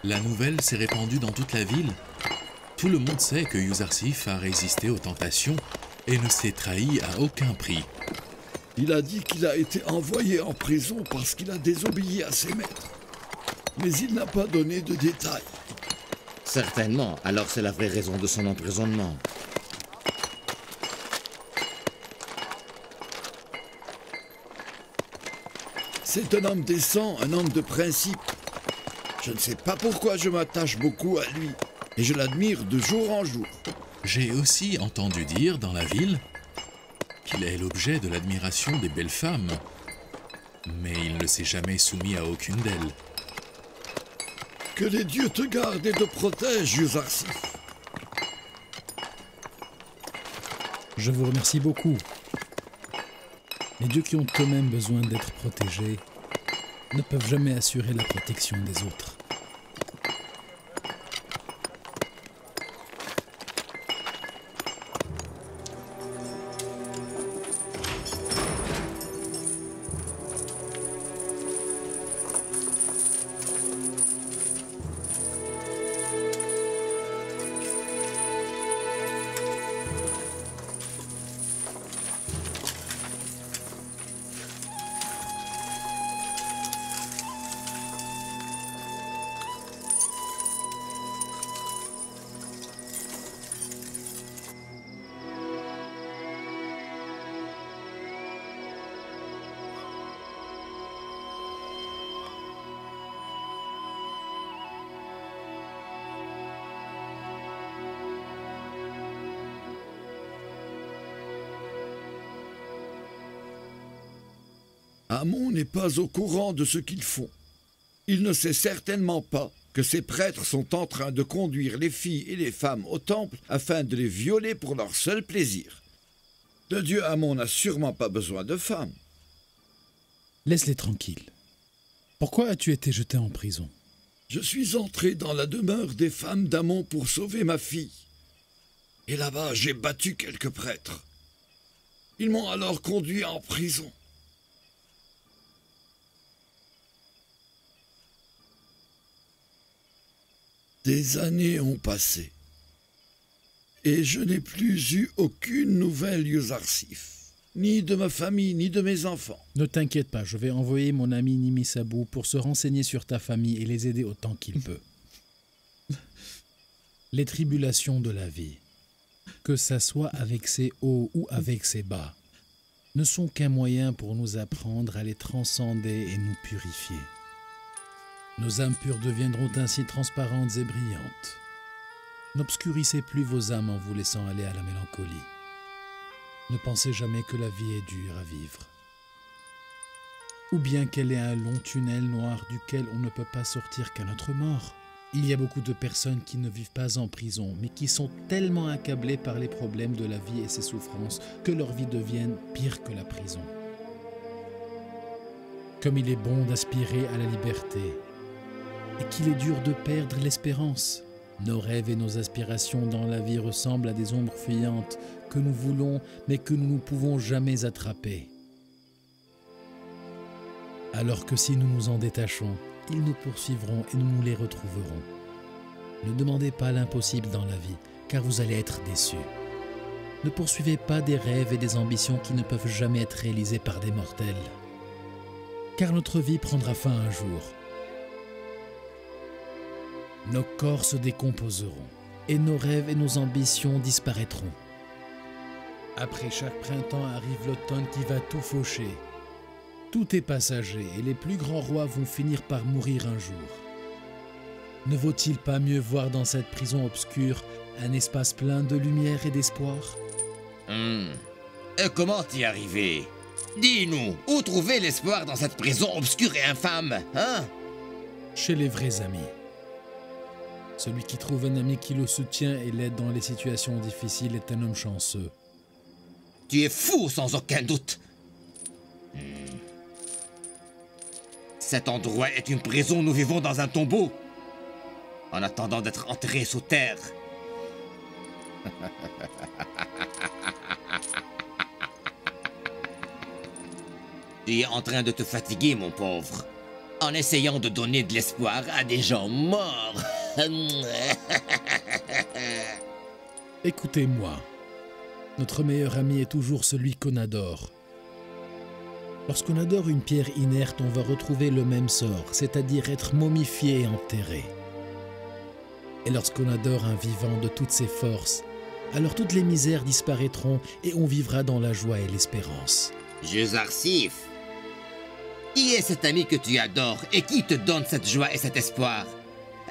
La nouvelle s'est répandue dans toute la ville. Tout le monde sait que Yuzarsif a résisté aux tentations et ne s'est trahi à aucun prix. Il a dit qu'il a été envoyé en prison parce qu'il a désobéi à ses maîtres. Mais il n'a pas donné de détails. Certainement, alors c'est la vraie raison de son emprisonnement. C'est un homme décent, un homme de principe. Je ne sais pas pourquoi je m'attache beaucoup à lui, et je l'admire de jour en jour. J'ai aussi entendu dire dans la ville qu'il est l'objet de l'admiration des belles femmes, mais il ne s'est jamais soumis à aucune d'elles. Que les dieux te gardent et te protègent, Yuzarsif. Je vous remercie beaucoup. Les dieux qui ont eux-mêmes besoin d'être protégés ne peuvent jamais assurer la protection des autres. Amon n'est pas au courant de ce qu'ils font. Il ne sait certainement pas que ces prêtres sont en train de conduire les filles et les femmes au temple afin de les violer pour leur seul plaisir. Le dieu Amon n'a sûrement pas besoin de femmes. Laisse-les tranquilles. Pourquoi as-tu été jeté en prison? Je suis entré dans la demeure des femmes d'Amon pour sauver ma fille. Et là-bas, j'ai battu quelques prêtres. Ils m'ont alors conduit en prison. Des années ont passé. Et je n'ai plus eu aucune nouvelle, Yuzarsif. Ni de ma famille, ni de mes enfants. Ne t'inquiète pas, je vais envoyer mon ami Nimisabou pour se renseigner sur ta famille et les aider autant qu'il peut. Les tribulations de la vie, que ça soit avec ses hauts ou avec ses bas, ne sont qu'un moyen pour nous apprendre à les transcender et nous purifier. Nos âmes pures deviendront ainsi transparentes et brillantes. N'obscurissez plus vos âmes en vous laissant aller à la mélancolie. Ne pensez jamais que la vie est dure à vivre, ou bien qu'elle est un long tunnel noir duquel on ne peut pas sortir qu'à notre mort. Il y a beaucoup de personnes qui ne vivent pas en prison, mais qui sont tellement accablées par les problèmes de la vie et ses souffrances que leur vie devienne pire que la prison. Comme il est bon d'aspirer à la liberté, et qu'il est dur de perdre l'espérance. Nos rêves et nos aspirations dans la vie ressemblent à des ombres fuyantes que nous voulons, mais que nous ne pouvons jamais attraper. Alors que si nous nous en détachons, ils nous poursuivront et nous nous les retrouverons. Ne demandez pas l'impossible dans la vie, car vous allez être déçus. Ne poursuivez pas des rêves et des ambitions qui ne peuvent jamais être réalisés par des mortels. Car notre vie prendra fin un jour. Nos corps se décomposeront, et nos rêves et nos ambitions disparaîtront. Après chaque printemps arrive l'automne qui va tout faucher. Tout est passager, et les plus grands rois vont finir par mourir un jour. Ne vaut-il pas mieux voir dans cette prison obscure un espace plein de lumière et d'espoir? Et comment y arriver? Dis-nous, où trouver l'espoir dans cette prison obscure et infâme, hein? Chez les vrais amis. Celui qui trouve un ami qui le soutient et l'aide dans les situations difficiles est un homme chanceux. Tu es fou sans aucun doute. Cet endroit est une prison, nous vivons dans un tombeau, en attendant d'être enterrés sous terre. Tu es en train de te fatiguer, mon pauvre. en essayant de donner de l'espoir à des gens morts. Écoutez-moi. Notre meilleur ami est toujours celui qu'on adore. Lorsqu'on adore une pierre inerte, on va retrouver le même sort, c'est-à-dire être momifié et enterré. Et lorsqu'on adore un vivant de toutes ses forces, alors toutes les misères disparaîtront et on vivra dans la joie et l'espérance. Juzarsif, qui est cet ami que tu adores et qui te donne cette joie et cet espoir?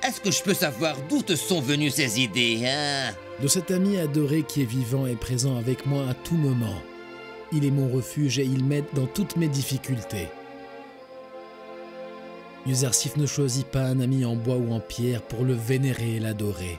Est-ce que je peux savoir d'où te sont venues ces idées, hein? De cet ami adoré qui est vivant et présent avec moi à tout moment. Il est mon refuge et il m'aide dans toutes mes difficultés. Yuzarsif ne choisit pas un ami en bois ou en pierre pour le vénérer et l'adorer.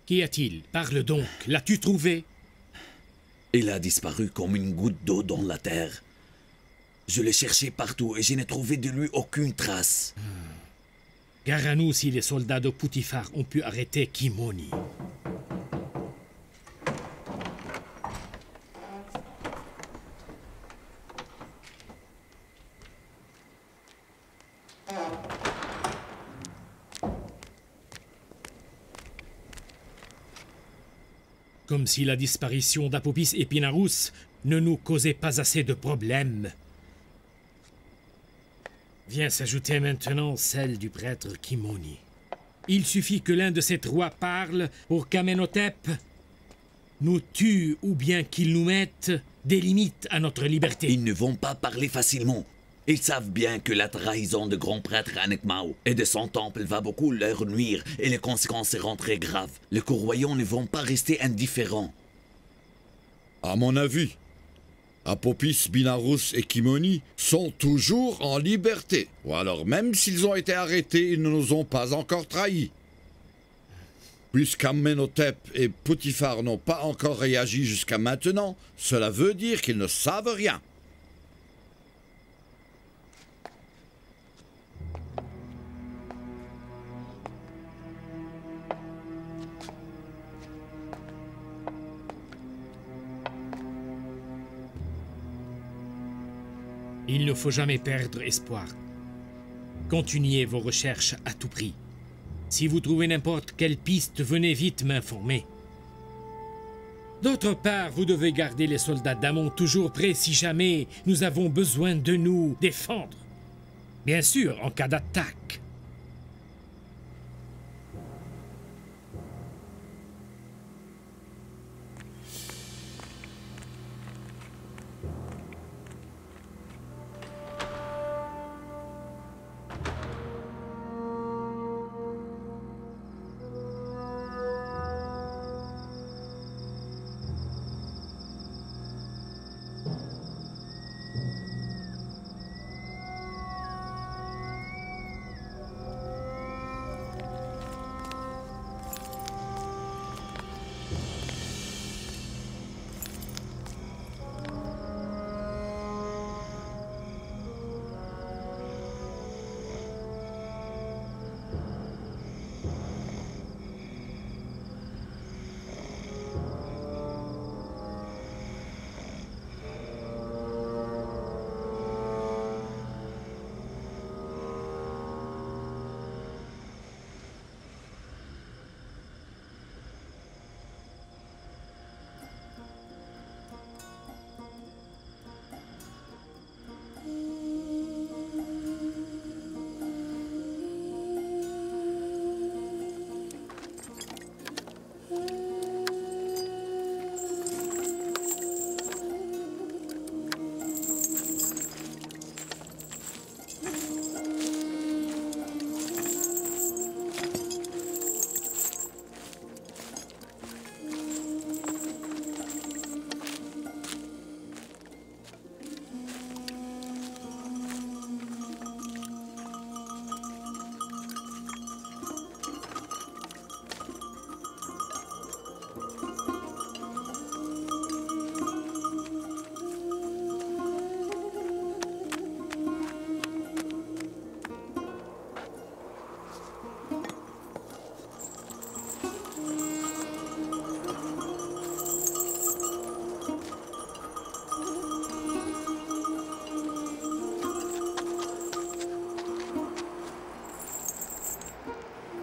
Qu'y a-t-il? Parle donc, l'as-tu trouvé? Il a disparu comme une goutte d'eau dans la terre. Je l'ai cherché partout et je n'ai trouvé de lui aucune trace. Gare à nous si les soldats de Poutifar ont pu arrêter Kimoni. Comme si la disparition d'Apopis et Pinarus ne nous causait pas assez de problèmes. Vient s'ajouter maintenant celle du prêtre Kimoni. Il suffit que l'un de ces trois parle pour qu'Amenhotep nous tue ou bien qu'il nous mette des limites à notre liberté. Ils ne vont pas parler facilement. Ils savent bien que la trahison de grand prêtre Anekmao et de son temple va beaucoup leur nuire et les conséquences seront très graves. Les courroyants ne vont pas rester indifférents. À mon avis, Apopis, Binarus et Kimoni sont toujours en liberté. Ou alors même s'ils ont été arrêtés, ils ne nous ont pas encore trahis. Puisqu'Amenhotep et Poutifar n'ont pas encore réagi jusqu'à maintenant, cela veut dire qu'ils ne savent rien. Il ne faut jamais perdre espoir. Continuez vos recherches à tout prix. Si vous trouvez n'importe quelle piste, venez vite m'informer. D'autre part, vous devez garder les soldats d'Amon toujours prêts si jamais nous avons besoin de nous défendre. Bien sûr, en cas d'attaque.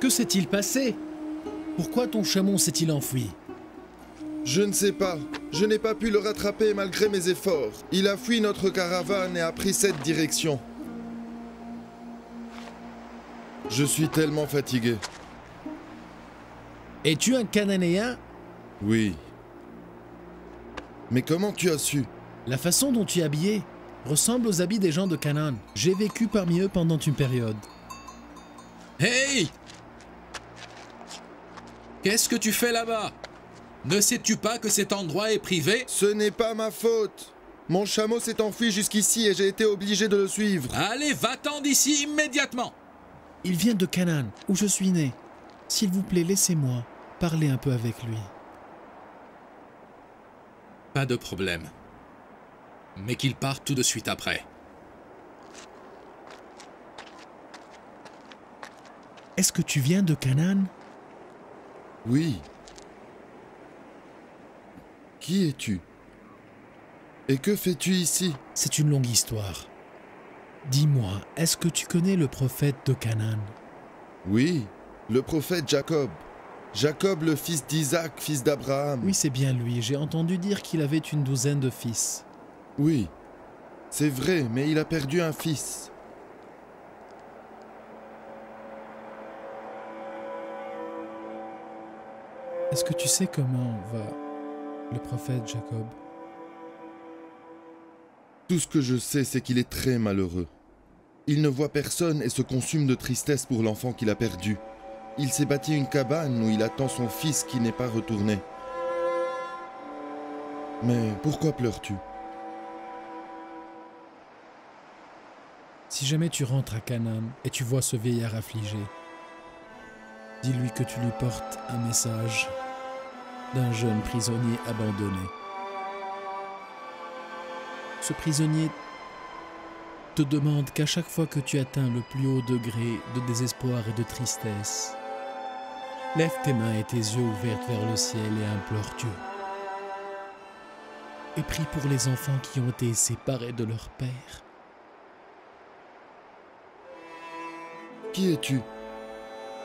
Que s'est-il passé? Pourquoi ton chameau s'est-il enfui? Je ne sais pas. Je n'ai pas pu le rattraper malgré mes efforts. Il a fui notre caravane et a pris cette direction. Je suis tellement fatigué. Es-tu un Cananéen? Oui. Mais comment tu as su? La façon dont tu es habillé ressemble aux habits des gens de Canaan. J'ai vécu parmi eux pendant une période. Hey! Qu'est-ce que tu fais là-bas? Ne sais-tu pas que cet endroit est privé? Ce n'est pas ma faute. Mon chameau s'est enfui jusqu'ici et j'ai été obligé de le suivre. Allez, va-t'en d'ici immédiatement! Il vient de Canaan, où je suis né. S'il vous plaît, laissez-moi parler un peu avec lui. Pas de problème. Mais qu'il parte tout de suite après. Est-ce que tu viens de Canaan? Oui. Qui es-tu? Et que fais-tu ici? C'est une longue histoire. Dis-moi, est-ce que tu connais le prophète de Canaan? Oui, le prophète Jacob. Jacob, le fils d'Isaac, fils d'Abraham. Oui, c'est bien lui. J'ai entendu dire qu'il avait une douzaine de fils. Oui, c'est vrai, mais il a perdu un fils. Est-ce que tu sais comment va le prophète Jacob? Tout ce que je sais, c'est qu'il est très malheureux. Il ne voit personne et se consume de tristesse pour l'enfant qu'il a perdu. Il s'est bâti une cabane où il attend son fils qui n'est pas retourné. Mais pourquoi pleures-tu? Si jamais tu rentres à Canaan et tu vois ce vieillard affligé, dis-lui que tu lui portes un message d'un jeune prisonnier abandonné. Ce prisonnier te demande qu'à chaque fois que tu atteins le plus haut degré de désespoir et de tristesse, lève tes mains et tes yeux ouverts vers le ciel et implore Dieu. Et prie pour les enfants qui ont été séparés de leur père. Qui es-tu?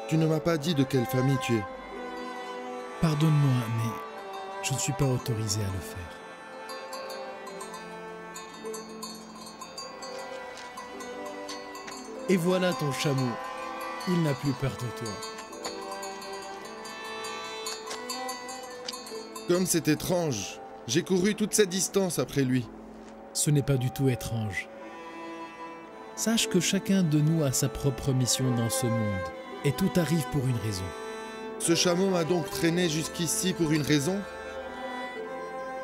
Tu ne m'as pas dit de quelle famille tu es. Pardonne-moi, mais je ne suis pas autorisé à le faire. Et voilà ton chameau. Il n'a plus peur de toi. Comme c'est étrange, j'ai couru toute cette distance après lui. Ce n'est pas du tout étrange. Sache que chacun de nous a sa propre mission dans ce monde, et tout arrive pour une raison. Ce chameau m'a donc traîné jusqu'ici pour une raison?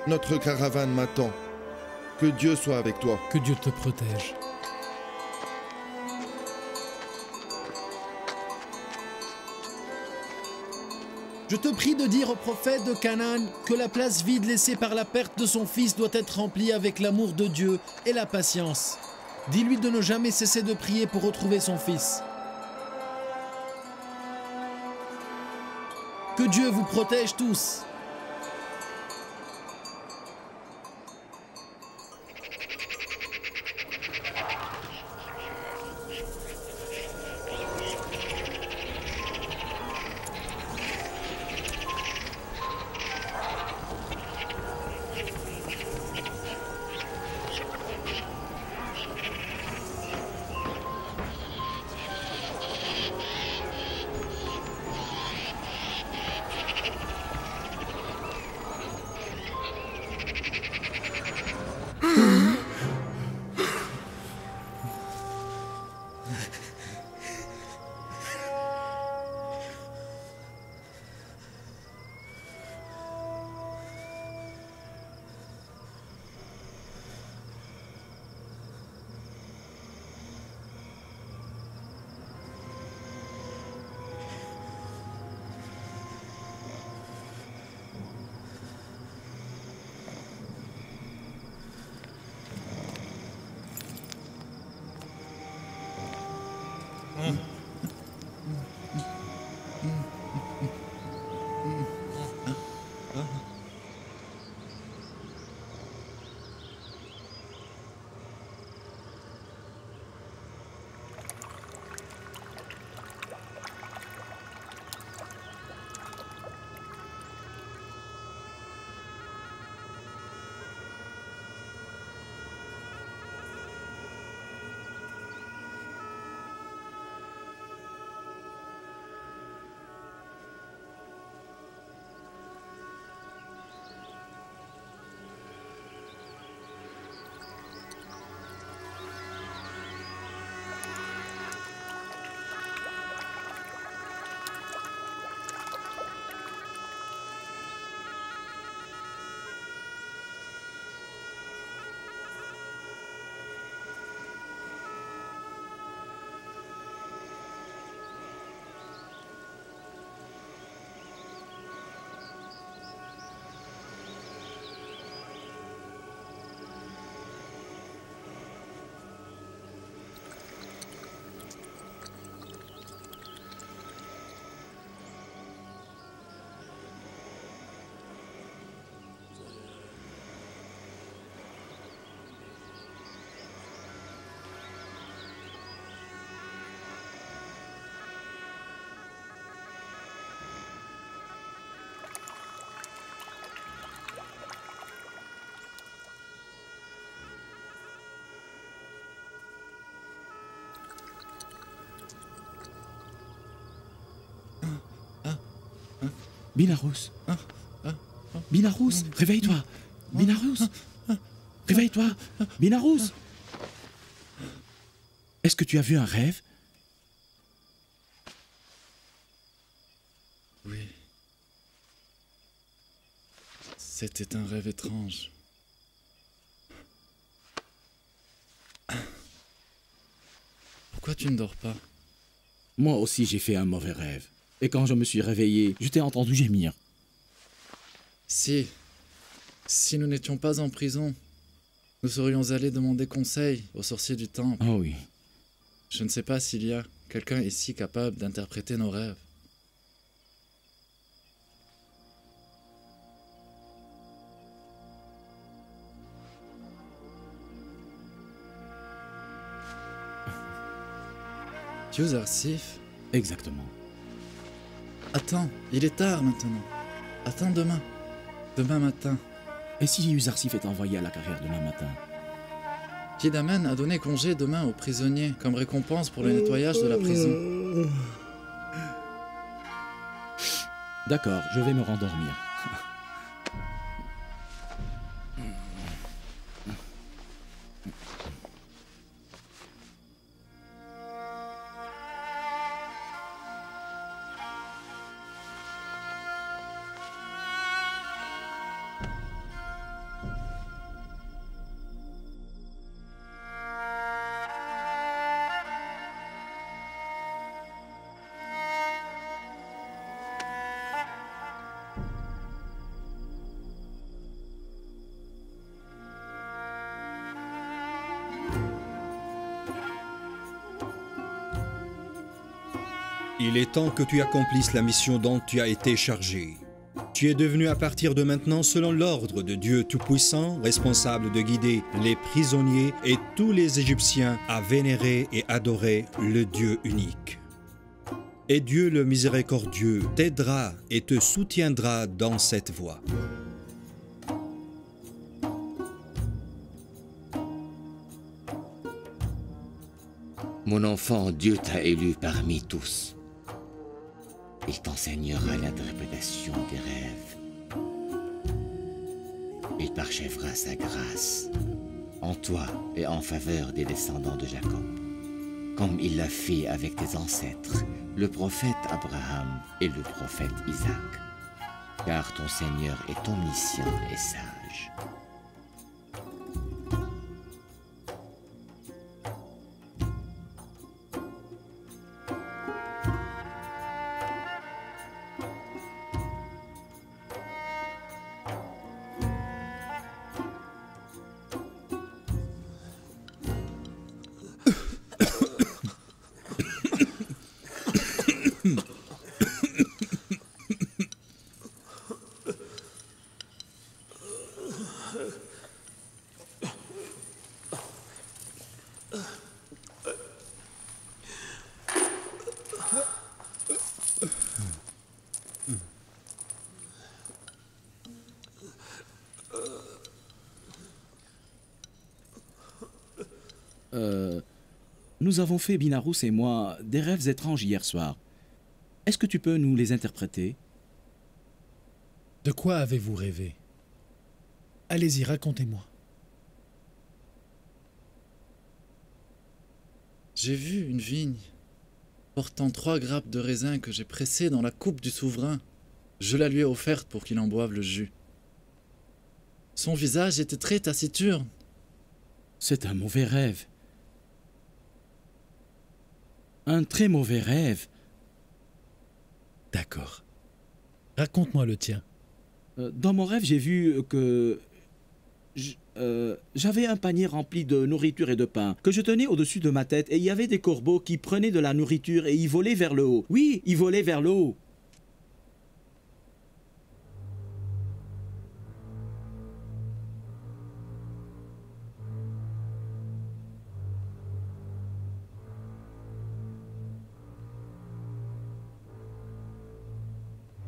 Notre caravane m'attend. Que Dieu soit avec toi. Que Dieu te protège. Je te prie de dire au prophète de Canaan que la place vide laissée par la perte de son fils doit être remplie avec l'amour de Dieu et la patience. Dis-lui de ne jamais cesser de prier pour retrouver son fils. Que Dieu vous protège tous. Binarous. Binarous, réveille-toi. Binarous. Réveille-toi. Binarous. Est-ce que tu as vu un rêve? Oui. C'était un rêve étrange. Pourquoi tu ne dors pas? Moi aussi j'ai fait un mauvais rêve. Et quand je me suis réveillé, je t'ai entendu gémir. Si nous n'étions pas en prison, nous serions allés demander conseil aux sorciers du temple. Oh oui. Je ne sais pas s'il y a quelqu'un ici capable d'interpréter nos rêves. Yuzarsif? Exactement. Attends, il est tard maintenant. Attends demain. Demain matin. Et si Yuzarsif est envoyé à la carrière demain matin? Kidamen a donné congé demain aux prisonniers comme récompense pour le nettoyage de la prison. D'accord, je vais me rendormir. Il est temps que tu accomplisses la mission dont tu as été chargé. Tu es devenu à partir de maintenant, selon l'ordre de Dieu Tout-Puissant, responsable de guider les prisonniers et tous les Égyptiens à vénérer et adorer le Dieu unique. Et Dieu le miséricordieux t'aidera et te soutiendra dans cette voie. Mon enfant, Dieu t'a élu parmi tous. Il t'enseignera l'interprétation des rêves. Il parchèvera sa grâce en toi et en faveur des descendants de Jacob, comme il l'a fait avec tes ancêtres, le prophète Abraham et le prophète Isaac, car ton Seigneur est omniscient et sage. Nous avons fait, Binarous et moi, des rêves étranges hier soir. Est-ce que tu peux nous les interpréter? De quoi avez-vous rêvé? Allez-y, racontez-moi. J'ai vu une vigne portant 3 grappes de raisin que j'ai pressées dans la coupe du souverain. Je la lui ai offerte pour qu'il en boive le jus. Son visage était très taciturne. C'est un mauvais rêve. Un très mauvais rêve. D'accord. Raconte-moi le tien. Dans mon rêve, j'ai vu que... j'avais un panier rempli de nourriture et de pain que je tenais au-dessus de ma tête et il y avait des corbeaux qui prenaient de la nourriture et ils volaient vers le haut. Oui, ils volaient vers le haut.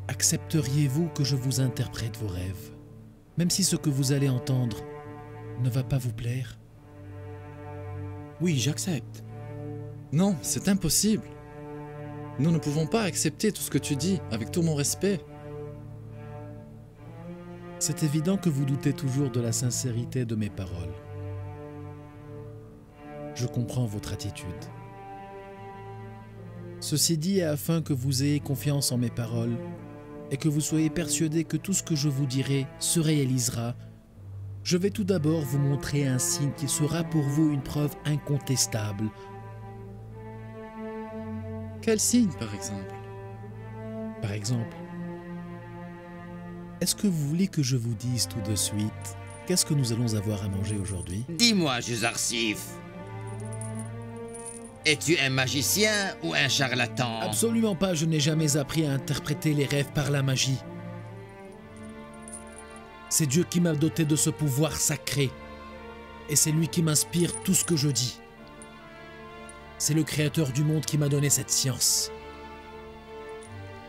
Accepteriez-vous que je vous interprète vos rêves, même si ce que vous allez entendre ne va pas vous plaire? Oui, j'accepte. Non, c'est impossible. Nous ne pouvons pas accepter tout ce que tu dis, avec tout mon respect. C'est évident que vous doutez toujours de la sincérité de mes paroles. Je comprends votre attitude. Ceci dit, afin que vous ayez confiance en mes paroles et que vous soyez persuadés que tout ce que je vous dirai se réalisera, je vais tout d'abord vous montrer un signe qui sera pour vous une preuve incontestable. Quel signe, par exemple? Par exemple, est-ce que vous voulez que je vous dise tout de suite qu'est-ce que nous allons avoir à manger aujourd'hui? Dis-moi, Juzarsif, es-tu un magicien ou un charlatan? Absolument pas, je n'ai jamais appris à interpréter les rêves par la magie. C'est Dieu qui m'a doté de ce pouvoir sacré. Et c'est lui qui m'inspire tout ce que je dis. C'est le créateur du monde qui m'a donné cette science.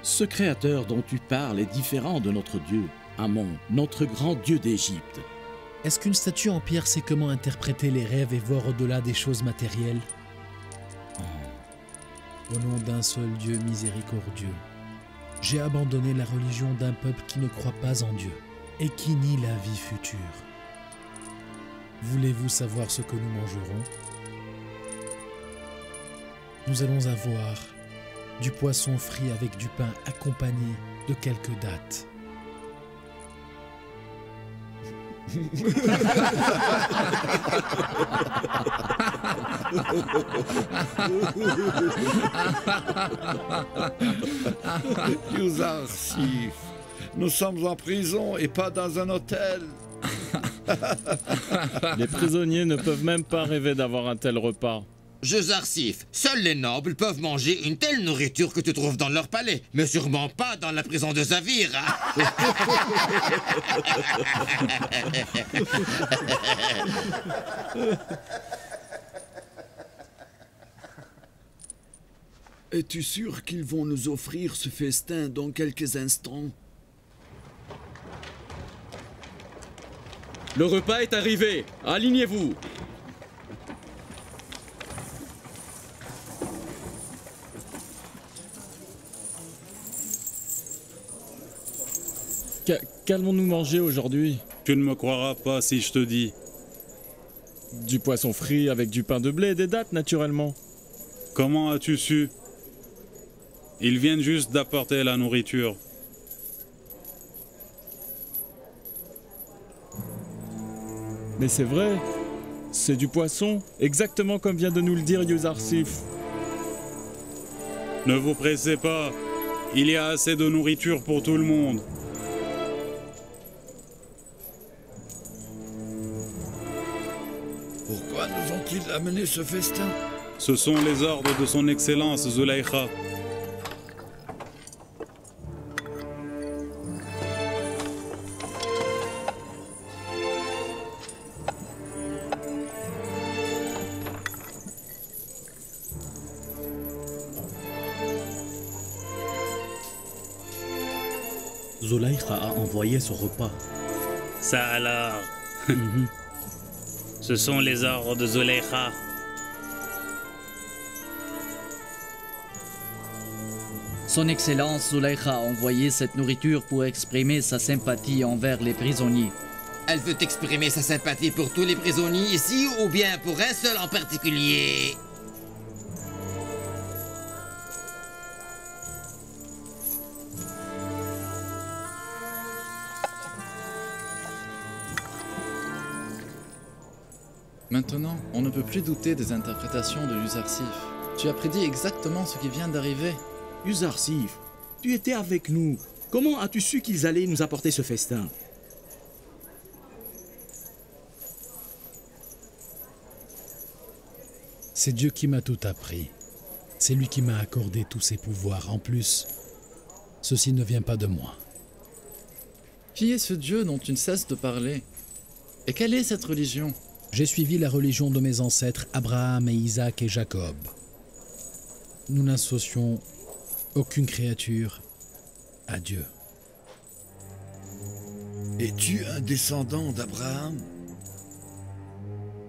Ce créateur dont tu parles est différent de notre Dieu, Amon, notre grand Dieu d'Égypte. Est-ce qu'une statue en pierre sait comment interpréter les rêves et voir au-delà des choses matérielles? Au nom d'un seul Dieu miséricordieux, j'ai abandonné la religion d'un peuple qui ne croit pas en Dieu et qui nie la vie future. Voulez-vous savoir ce que nous mangerons? Nous allons avoir du poisson frit avec du pain accompagné de quelques dattes. Juzarsif, nous sommes en prison et pas dans un hôtel. Les prisonniers ne peuvent même pas rêver d'avoir un tel repas. Juzarsif, seuls les nobles peuvent manger une telle nourriture que tu trouves dans leur palais, mais sûrement pas dans la prison de Zavir. Es-tu sûr qu'ils vont nous offrir ce festin dans quelques instants? Le repas est arrivé. Alignez-vous. Qu'allons-nous manger aujourd'hui? Tu ne me croiras pas si je te dis. Du poisson frit avec du pain de blé et des dattes, naturellement. Comment as-tu su? Ils viennent juste d'apporter la nourriture. Mais c'est vrai, c'est du poisson, exactement comme vient de nous le dire Juzarsif. Ne vous pressez pas, il y a assez de nourriture pour tout le monde. Pourquoi nous ont-ils amené ce festin? Ce sont les ordres de son Excellence Zulaykha. Zulaykha a envoyé ce repas. Ça alors. Ce sont les ordres de Zulaykha. Son Excellence Zulaykha a envoyé cette nourriture pour exprimer sa sympathie envers les prisonniers. Elle veut exprimer sa sympathie pour tous les prisonniers ici ou bien pour un seul en particulier? Maintenant, on ne peut plus douter des interprétations de Juzarsif. Tu as prédit exactement ce qui vient d'arriver. Juzarsif, tu étais avec nous. Comment as-tu su qu'ils allaient nous apporter ce festin? C'est Dieu qui m'a tout appris. C'est lui qui m'a accordé tous ses pouvoirs. En plus, ceci ne vient pas de moi. Qui est ce Dieu dont tu ne cesses de parler? Et quelle est cette religion? J'ai suivi la religion de mes ancêtres Abraham et Isaac et Jacob. Nous n'associons aucune créature à Dieu. Es-tu un descendant d'Abraham?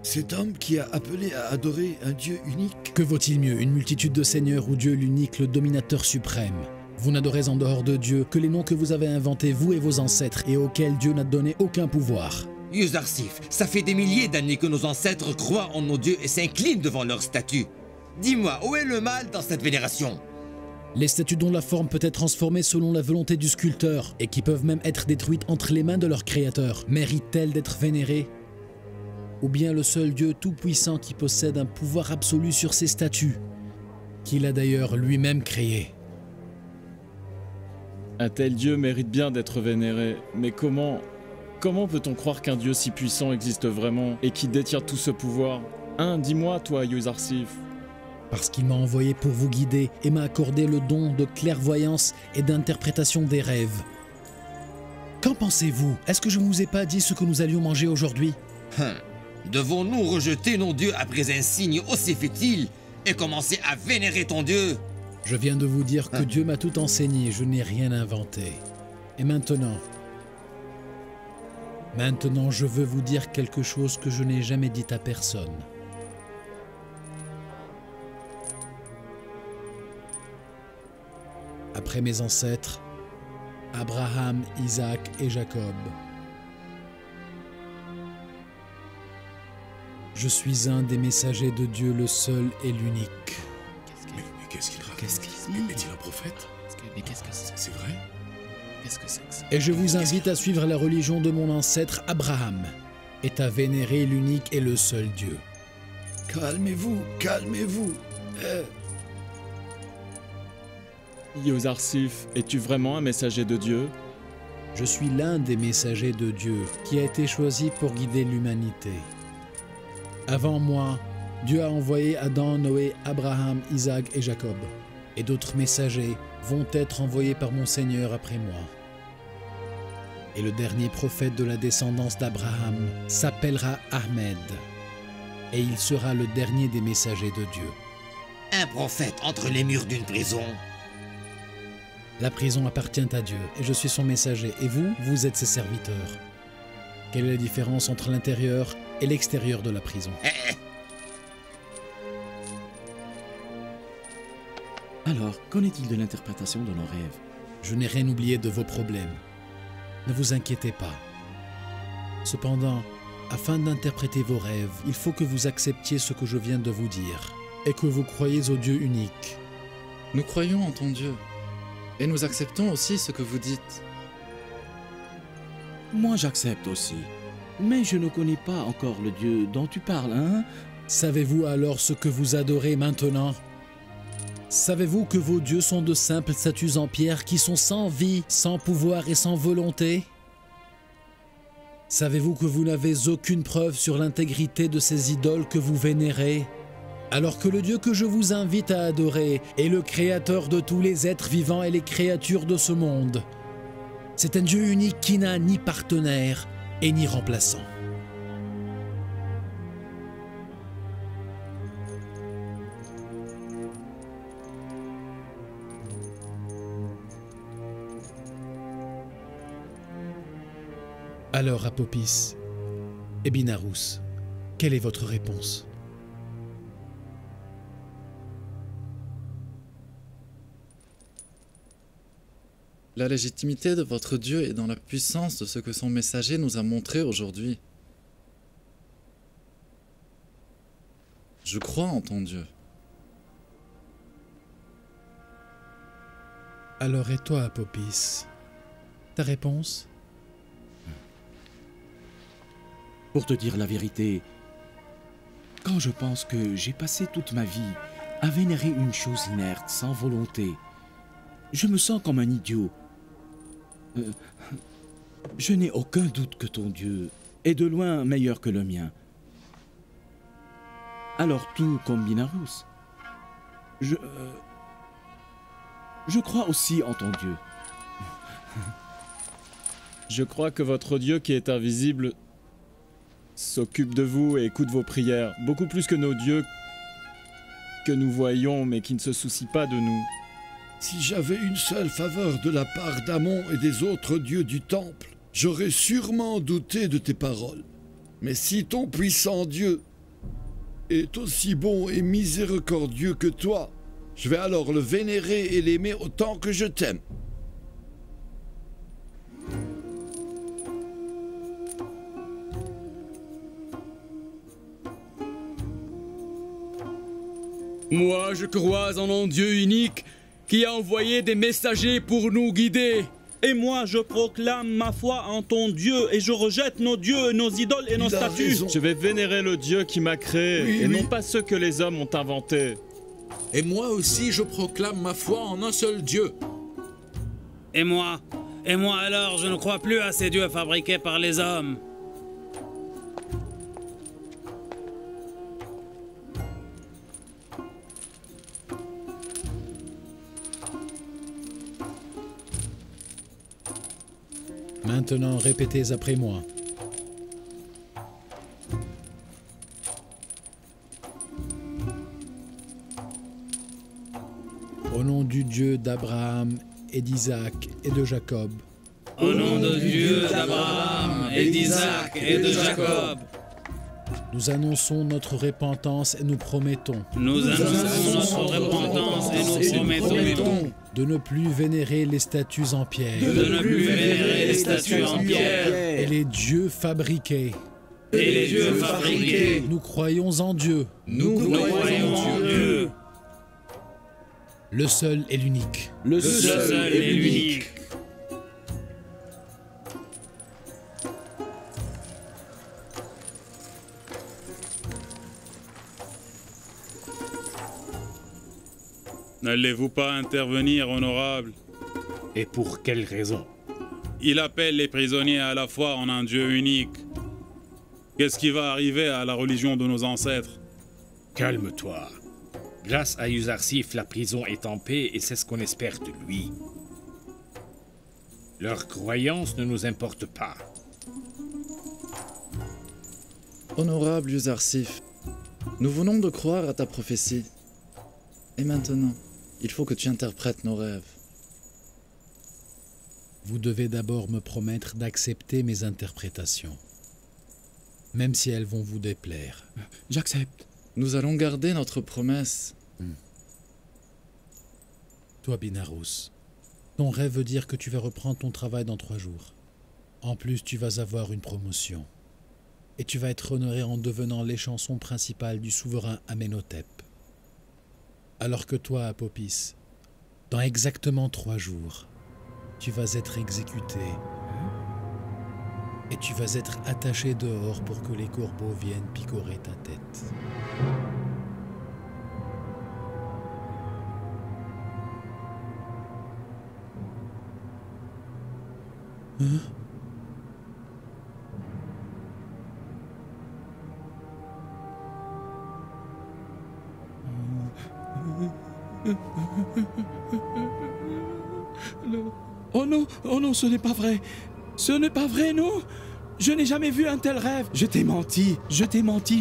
Cet homme qui a appelé à adorer un Dieu unique? Que vaut-il mieux, une multitude de seigneurs ou Dieu l'unique, le dominateur suprême? Vous n'adorez en dehors de Dieu que les noms que vous avez inventés, vous et vos ancêtres, et auxquels Dieu n'a donné aucun pouvoir. Yuzarsif, ça fait des milliers d'années que nos ancêtres croient en nos dieux et s'inclinent devant leurs statues. Dis-moi, où est le mal dans cette vénération? Les statues dont la forme peut être transformée selon la volonté du sculpteur, et qui peuvent même être détruites entre les mains de leur créateur, méritent-elles d'être vénérées? Ou bien le seul Dieu tout-puissant qui possède un pouvoir absolu sur ces statues, qu'il a d'ailleurs lui-même créées? Un tel Dieu mérite bien d'être vénéré, mais comment peut-on croire qu'un Dieu si puissant existe vraiment et qui détient tout ce pouvoir? Dis-moi, toi, Yuzarsif. Parce qu'il m'a envoyé pour vous guider et m'a accordé le don de clairvoyance et d'interprétation des rêves. Qu'en pensez-vous? Est-ce que je ne vous ai pas dit ce que nous allions manger aujourd'hui? Devons-nous rejeter nos dieux après un signe aussi futile et commencer à vénérer ton Dieu? Je viens de vous dire que Dieu m'a tout enseigné, je n'ai rien inventé. Et maintenant, je veux vous dire quelque chose que je n'ai jamais dit à personne. Après mes ancêtres, Abraham, Isaac et Jacob, je suis un des messagers de Dieu, le seul et l'unique. Mais qu'est-ce qu'il raconte? Est-il un prophète? Mais qu'est-ce que c'est? C'est vrai? Qu'est-ce que c'est que ça? Et je vous invite à suivre la religion de mon ancêtre Abraham, et à vénérer l'unique et le seul Dieu. Calmez-vous, calmez-vous. Yuzarsif, es-tu vraiment un messager de Dieu? Je suis l'un des messagers de Dieu qui a été choisi pour guider l'humanité. Avant moi, Dieu a envoyé Adam, Noé, Abraham, Isaac et Jacob. Et d'autres messagers vont être envoyés par mon Seigneur après moi. Et le dernier prophète de la descendance d'Abraham s'appellera Ahmed. Et il sera le dernier des messagers de Dieu. Un prophète entre les murs d'une prison? La prison appartient à Dieu, et je suis son messager, et vous, vous êtes ses serviteurs. Quelle est la différence entre l'intérieur et l'extérieur de la prison? Alors, qu'en est-il de l'interprétation de nos rêves? Je n'ai rien oublié de vos problèmes. Ne vous inquiétez pas. Cependant, afin d'interpréter vos rêves, il faut que vous acceptiez ce que je viens de vous dire, et que vous croyez au Dieu unique. Nous croyons en ton Dieu, et nous acceptons aussi ce que vous dites. Moi, j'accepte aussi. Mais je ne connais pas encore le Dieu dont tu parles, hein? Savez-vous alors ce que vous adorez maintenant? Savez-vous que vos dieux sont de simples statues en pierre qui sont sans vie, sans pouvoir et sans volonté? Savez-vous que vous n'avez aucune preuve sur l'intégrité de ces idoles que vous vénérez? Alors que le Dieu que je vous invite à adorer est le créateur de tous les êtres vivants et les créatures de ce monde. C'est un Dieu unique qui n'a ni partenaire et ni remplaçant. Alors, Apopis et Binarous, quelle est votre réponse? La légitimité de votre Dieu est dans la puissance de ce que son messager nous a montré aujourd'hui. Je crois en ton Dieu. Alors et toi, Apopis? Ta réponse? Pour te dire la vérité, quand je pense que j'ai passé toute ma vie à vénérer une chose inerte, sans volonté, je me sens comme un idiot. Je n'ai aucun doute que ton Dieu est de loin meilleur que le mien. Alors tout comme Binarous, je crois aussi en ton Dieu. Je crois que votre Dieu qui est invisible s'occupe de vous et écoute vos prières, beaucoup plus que nos dieux que nous voyons mais qui ne se soucient pas de nous. Si j'avais une seule faveur de la part d'Amon et des autres dieux du temple, j'aurais sûrement douté de tes paroles. Mais si ton puissant Dieu est aussi bon et miséricordieux que toi, Je vais alors le vénérer et l'aimer autant que je t'aime. Moi, je crois en un Dieu unique qui a envoyé des messagers pour nous guider. Et moi, je proclame ma foi en ton Dieu et je rejette nos dieux, nos idoles et nos statues. Je vais vénérer le Dieu qui m'a créé et non pas ceux que les hommes ont inventés. Et moi aussi, je proclame ma foi en un seul Dieu. Et moi alors, je ne crois plus à ces dieux fabriqués par les hommes. Maintenant, répétez après moi. Au nom du Dieu d'Abraham et d'Isaac et de Jacob. Au nom de Dieu d'Abraham et d'Isaac et de Jacob. Nous annonçons notre repentance et nous promettons. Nous annonçons notre repentance et nous promettons. De ne plus vénérer les statues en pierre. De ne plus vénérer les statues en pierre. Et les dieux fabriqués. Et les dieux fabriqués. Nous croyons en Dieu. Nous croyons en Dieu. Le seul et l'unique. Le seul et l'unique. N'allez-vous pas intervenir, honorable? Et pour quelle raison? Il appelle les prisonniers à la fois en un Dieu unique. Qu'est-ce qui va arriver à la religion de nos ancêtres? Calme-toi. Grâce à Uzarsif, la prison est en paix et c'est ce qu'on espère de lui. Leur croyance ne nous importe pas. Honorable Uzarsif, nous venons de croire à ta prophétie. Et maintenant, il faut que tu interprètes nos rêves. Vous devez d'abord me promettre d'accepter mes interprétations, même si elles vont vous déplaire. J'accepte. Nous allons garder notre promesse. Toi, Binarous, ton rêve veut dire que tu vas reprendre ton travail dans 3 jours. En plus, tu vas avoir une promotion. Et tu vas être honoré en devenant l'échanson principal du souverain Amenhotep. Alors que toi, Apopis, dans exactement 3 jours, tu vas être exécuté. Et tu vas être attaché dehors pour que les corbeaux viennent picorer ta tête. Hein? Oh non, ce n'est pas vrai. Ce n'est pas vrai, non. Je n'ai jamais vu un tel rêve. Je t'ai menti,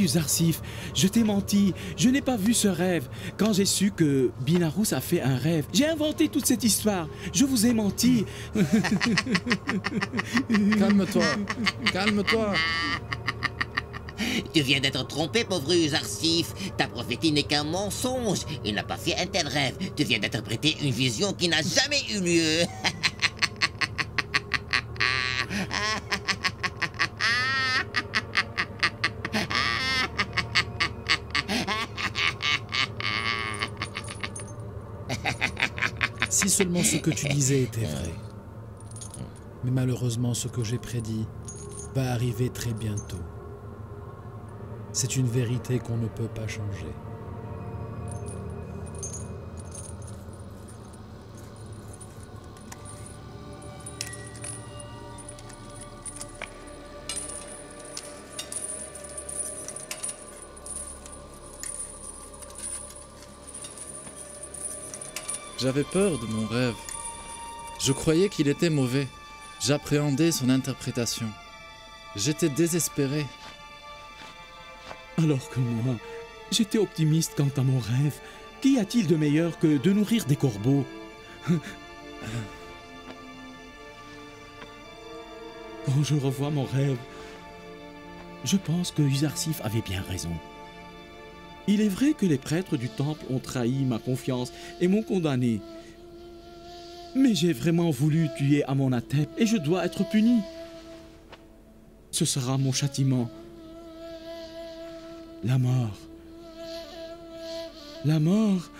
Uzarsif. Je t'ai menti. Je n'ai pas vu ce rêve. Quand j'ai su que Binarous a fait un rêve, j'ai inventé toute cette histoire. Je vous ai menti. Calme-toi, calme-toi. Tu viens d'être trompé, pauvre Uzarsif. Ta prophétie n'est qu'un mensonge. Il n'a pas fait un tel rêve. Tu viens d'interpréter une vision qui n'a jamais eu lieu. Si seulement ce que tu disais était vrai. Mais malheureusement, ce que j'ai prédit va arriver très bientôt. C'est une vérité qu'on ne peut pas changer. J'avais peur de mon rêve. Je croyais qu'il était mauvais. J'appréhendais son interprétation. J'étais désespéré. Alors que moi, j'étais optimiste quant à mon rêve. Qu'y a-t-il de meilleur que de nourrir des corbeaux? Quand je revois mon rêve, je pense que Uzarsif avait bien raison. Il est vrai que les prêtres du temple ont trahi ma confiance et m'ont condamné. Mais j'ai vraiment voulu tuer Amenhotep et je dois être puni. Ce sera mon châtiment. La mort. La mort.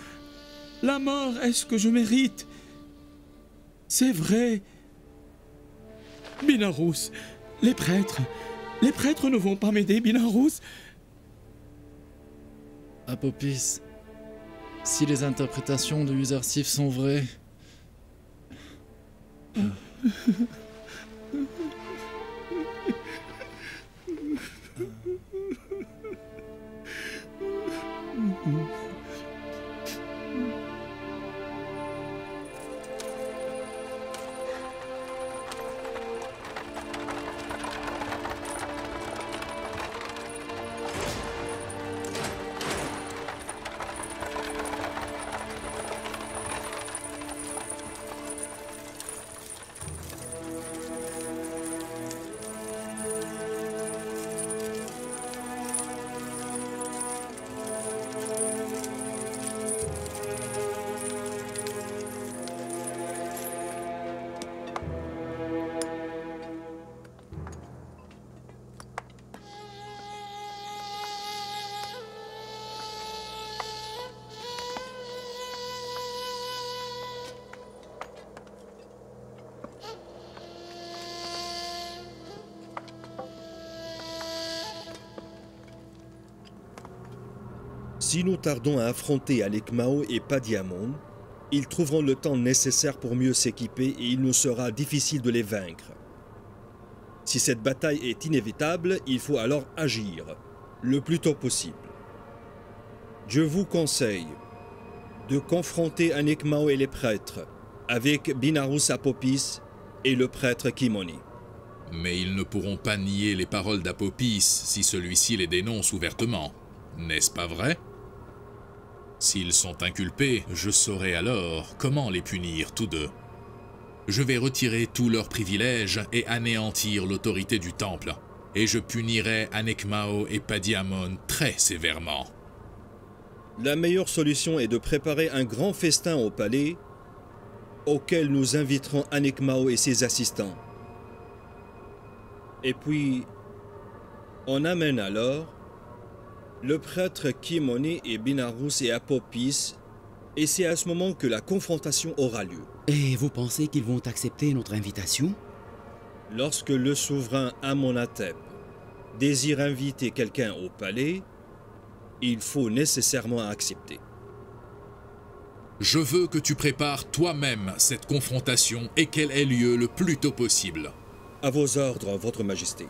La mort, est-ce que je mérite? C'est vrai. Binarous, les prêtres ne vont pas m'aider, Binarous. Apopis, si les interprétations de Uzarsif sont vraies... Si nous tardons à affronter Anek-Mao et Padiamon, ils trouveront le temps nécessaire pour mieux s'équiper et il nous sera difficile de les vaincre. Si cette bataille est inévitable, il faut alors agir, le plus tôt possible. Je vous conseille de confronter Anek-Mao et les prêtres avec Binarous Apopis et le prêtre Kimoni. Mais ils ne pourront pas nier les paroles d'Apopis si celui-ci les dénonce ouvertement. N'est-ce pas vrai? S'ils sont inculpés, je saurai alors comment les punir tous deux. Je vais retirer tous leurs privilèges et anéantir l'autorité du temple, et je punirai Anek-Mao et Padiamon très sévèrement. La meilleure solution est de préparer un grand festin au palais, auquel nous inviterons Anek-Mao et ses assistants. Et puis, on amène alors le prêtre Kimoni et Binarous et Apopis, et c'est à ce moment que la confrontation aura lieu. Et vous pensez qu'ils vont accepter notre invitation? Lorsque le souverain Amenhotep désire inviter quelqu'un au palais, il faut nécessairement accepter. Je veux que tu prépares toi-même cette confrontation et qu'elle ait lieu le plus tôt possible. À vos ordres, Votre Majesté.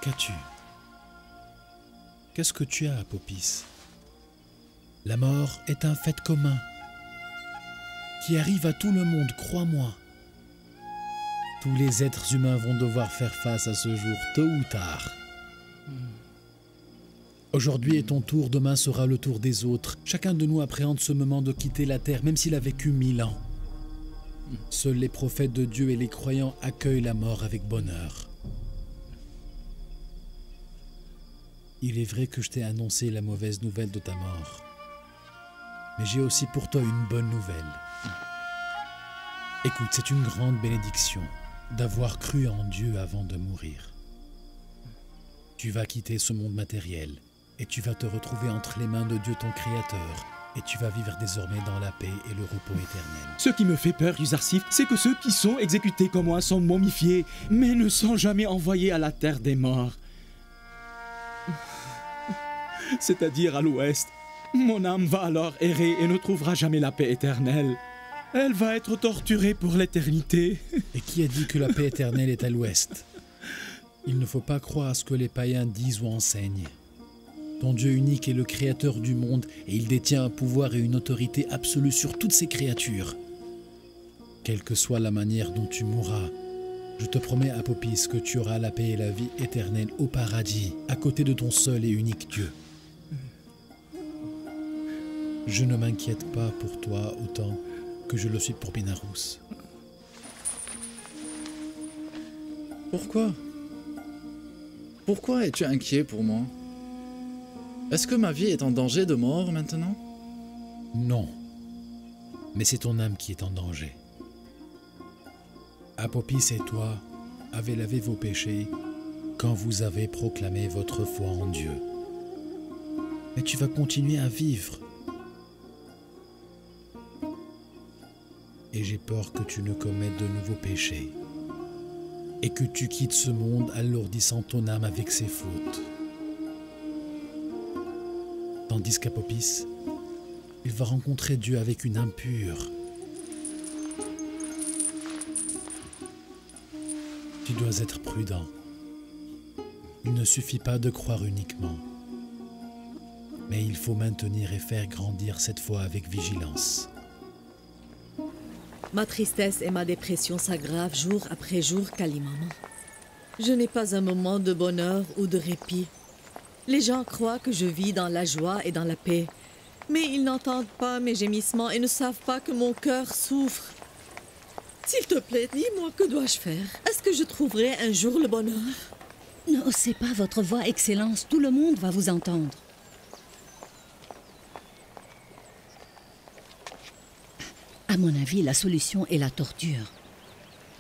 Qu'as-tu? Qu'est-ce que tu as, Apopis? La mort est un fait commun qui arrive à tout le monde, crois-moi. Tous les êtres humains vont devoir faire face à ce jour, tôt ou tard. Aujourd'hui est ton tour, demain sera le tour des autres. Chacun de nous appréhende ce moment de quitter la terre, même s'il a vécu 1000 ans. Seuls les prophètes de Dieu et les croyants accueillent la mort avec bonheur. Il est vrai que je t'ai annoncé la mauvaise nouvelle de ta mort. Mais j'ai aussi pour toi une bonne nouvelle. Écoute, c'est une grande bénédiction d'avoir cru en Dieu avant de mourir. Tu vas quitter ce monde matériel et tu vas te retrouver entre les mains de Dieu ton Créateur et tu vas vivre désormais dans la paix et le repos éternel. Ce qui me fait peur, Yuzarsif, c'est que ceux qui sont exécutés comme moi sont momifiés, mais ne sont jamais envoyés à la terre des morts. C'est-à-dire à l'ouest. Mon âme va alors errer et ne trouvera jamais la paix éternelle. Elle va être torturée pour l'éternité. Et qui a dit que la paix éternelle est à l'ouest? Il ne faut pas croire à ce que les païens disent ou enseignent. Ton Dieu unique est le créateur du monde et il détient un pouvoir et une autorité absolue sur toutes ses créatures. Quelle que soit la manière dont tu mourras, je te promets, Apopis, que tu auras la paix et la vie éternelle au paradis, à côté de ton seul et unique Dieu. Je ne m'inquiète pas pour toi autant que je le suis pour Benarous. Pourquoi? Pourquoi es-tu inquiet pour moi? Est-ce que ma vie est en danger de mort maintenant? Non, mais c'est ton âme qui est en danger. Apopis et toi avez lavé vos péchés quand vous avez proclamé votre foi en Dieu. Mais tu vas continuer à vivre. Et j'ai peur que tu ne commettes de nouveaux péchés et que tu quittes ce monde alourdissant ton âme avec ses fautes. Tandis qu'Apopis, il va rencontrer Dieu avec une âme pure. Tu dois être prudent. Il ne suffit pas de croire uniquement, mais il faut maintenir et faire grandir cette foi avec vigilance. Ma tristesse et ma dépression s'aggravent jour après jour, Kalimama. Je n'ai pas un moment de bonheur ou de répit. Les gens croient que je vis dans la joie et dans la paix, mais ils n'entendent pas mes gémissements et ne savent pas que mon cœur souffre. S'il te plaît, dis-moi, que dois-je faire? Est-ce que je trouverai un jour le bonheur? Ne haussez pas votre voix, Excellence, tout le monde va vous entendre. À mon avis, la solution est la torture.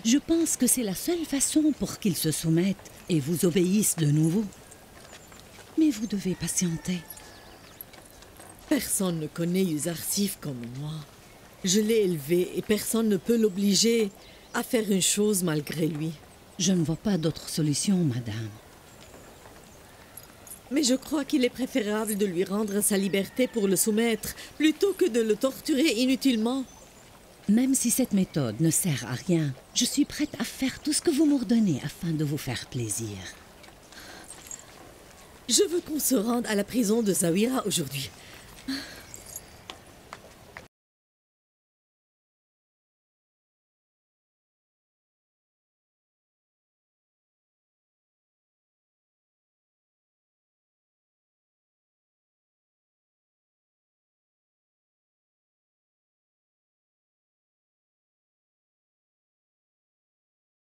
Je pense que c'est la seule façon pour qu'ils se soumettent et vous obéissent de nouveau. Mais vous devez patienter. Personne ne connaît Yuzarsif comme moi. Je l'ai élevé et personne ne peut l'obliger à faire une chose malgré lui. Je ne vois pas d'autre solution, madame. Mais je crois qu'il est préférable de lui rendre sa liberté pour le soumettre, plutôt que de le torturer inutilement. Même si cette méthode ne sert à rien, je suis prête à faire tout ce que vous m'ordonnez afin de vous faire plaisir. Je veux qu'on se rende à la prison de Zawira aujourd'hui.